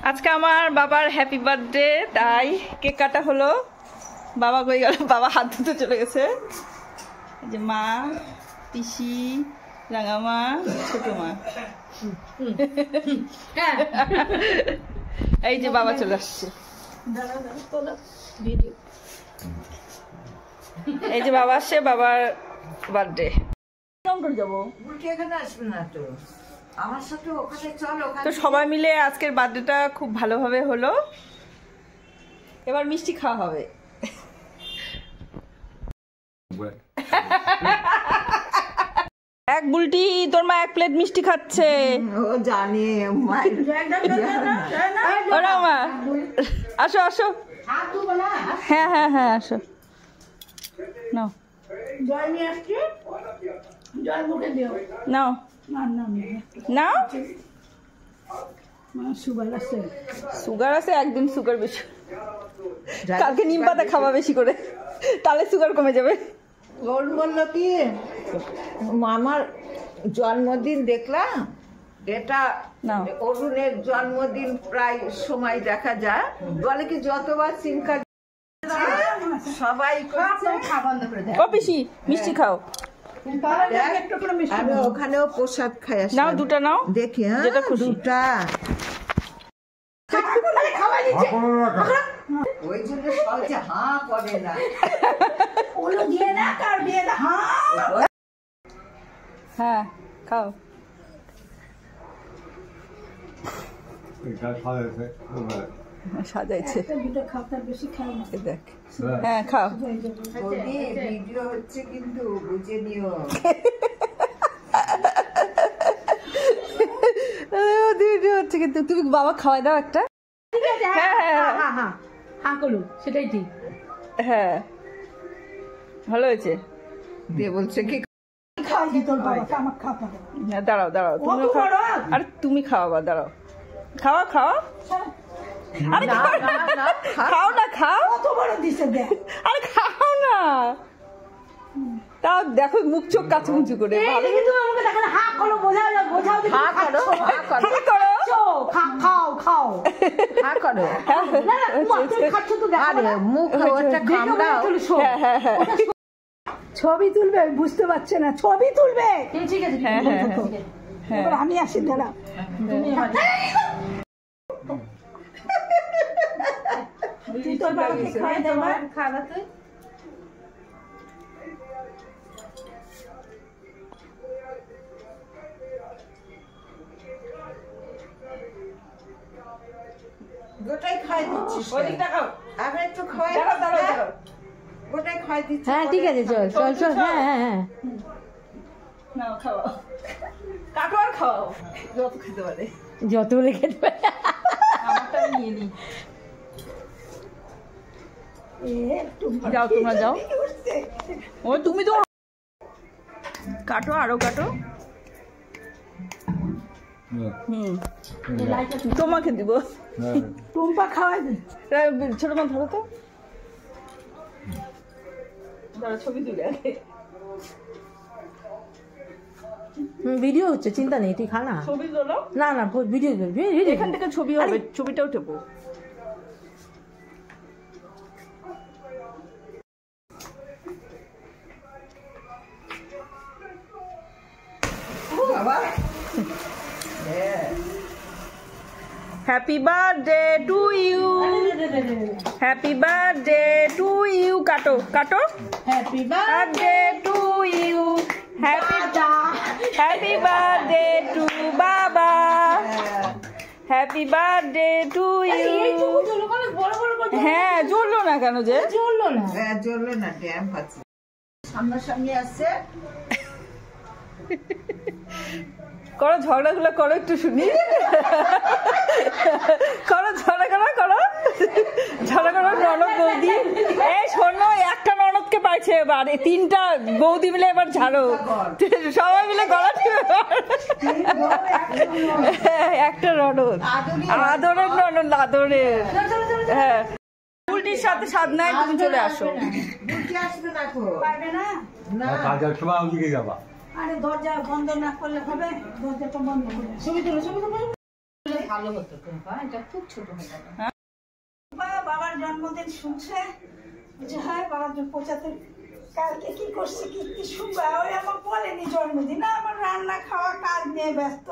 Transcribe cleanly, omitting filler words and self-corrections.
আজকে আমার বাবার হ্যাপি বার্থডে, তাই কেক কাটা হলো। বাবা কই গেল? বাবা হাত ধুতে চলে গেছে। এই যে মা, পিসি, রাঙামা, ছোট মা, এই যে বাবা চলে আসছে। এই যে বাবা আসছে, বাবার বার্থডে। যাবো তো সবাই মিলে আজকের বার্থডেটা খুব ভালোভাবে হলো। এবার মিষ্টি খাওয়া হবে। এক বুলটি তোর মা এক প্লেট মিষ্টি খাচ্ছে। ও জানি ওরা মা আসো আসো। হ্যাঁ হ্যাঁ হ্যাঁ আসো। নাও নাও নাও। সুগার আছে, একদিন সুগার বেশি, কালকে নিম পাতা খাওয়া বেশি করে, তাহলে সুগার কমে যাবে। ওর বললো কি আমার জন্মদিন দেখলাম, এটা অরুণের জন্মদিন প্রায় সময় দেখা যায়, বলে কি যতবার সিম কার্ড সবাই ও পিসি মিষ্টি খাও। আমি ওখানেও প্রসাদ খাই। নাও দুটা নাও দেখি। হ্যাঁ দুটা ওই জন্য সহজে হাঁ করে না। হ্যাঁ খাও। সাজাইছে দেখ। হ্যাঁ খাও। ভিডিও হচ্ছে কিন্তু বুঝে নিও। হচ্ছে কিন্তু তুমি বাবা খাওয়াই দাও একটা। সেটাই ঠিক। হ্যাঁ ভালো হয়েছে। দিয়ে বলছে কি দাঁড়াও দাঁড়াও, তুমি আরে তুমি খাওয়াবা, দাঁড়াও খাওয়া খাওয়া। আরে খাও না, খাও। আরে খাও না, তাও দেখো মুখ চোখ কাচুমুচু করে। ছবি তুলবে, বুঝতে পারছে না, ছবি তুলবে। ঠিক আছে আমি আসি, দাঁড়া। তুই তোর বাবাকে খাওয়াই দেবা, খাওয়াতে। গোটাই খাই দিচ্ছিস। আমি একটু খাই, গোটাই খাই দিচ্ছি। হ্যাঁ ঠিক আছে, চল চল চল। হ্যাঁ হ্যাঁ হ্যাঁ নাও খাওয়াও, কাটো আর খাওয়াও যত খেতে পারে, যত বলে খেতে পারে। আমারটা নিয়ে নি। যাও তোমরা যাও। ও তুমি তো কাটো, আরো কাটো। তোমাকে দিব। টুম্পা খাওয়াই দে। ছোট মা ধরো তো, ছবি তুলে আগে। ভিডিও হচ্ছে, চিন্তা নেই, তুই খা না। ছবি তোলো না না, ভিডিও এখান থেকে ছবি হবে, ছবিটাও টেপো। Happy birthday to you, happy birthday to you. কাটো কাটো। Happy birthday to you, happy birthday to বাবা, হ্যাপি বার্থডে টু ইউ। হ্যাঁ জ্বললো না কেন? যে জ্বললো না, জ্বললো না, ড্যাম আছে সামনাসামনি আসছে। করো ঝগড়াগুলো করো, একটু শুনি। করো ঝগড়া করো, ঝগড়া করো ননদ বৌদি। এই শোনো, একটা ননদকে পাইছে এবার, তিনটা বৌদি মিলে এবার ঝাড়ো, সবাই মিলে গলা টিপে। একটা ননদ, আদরের ননদ, আদরের। হ্যাঁ উল্টির সাথে স্বাদ নাই, তুমি চলে আসো। আরে দরজা বন্ধ না করলে হবে, দরজাটা বন্ধ করে ছবি তুলো, ছবি তুলো। ভালো হতো টুম্পা, এটা খুব ছোট হয়ে গেল। বাবার জন্মদিন শুনছে, বলছে হ্যাঁ বাবার 75, কালকে কি করছে কি শুনবা, ওই আমার বলেনি জন্মদিন, আমার রান্না খাওয়া কাজ নিয়ে ব্যস্ত।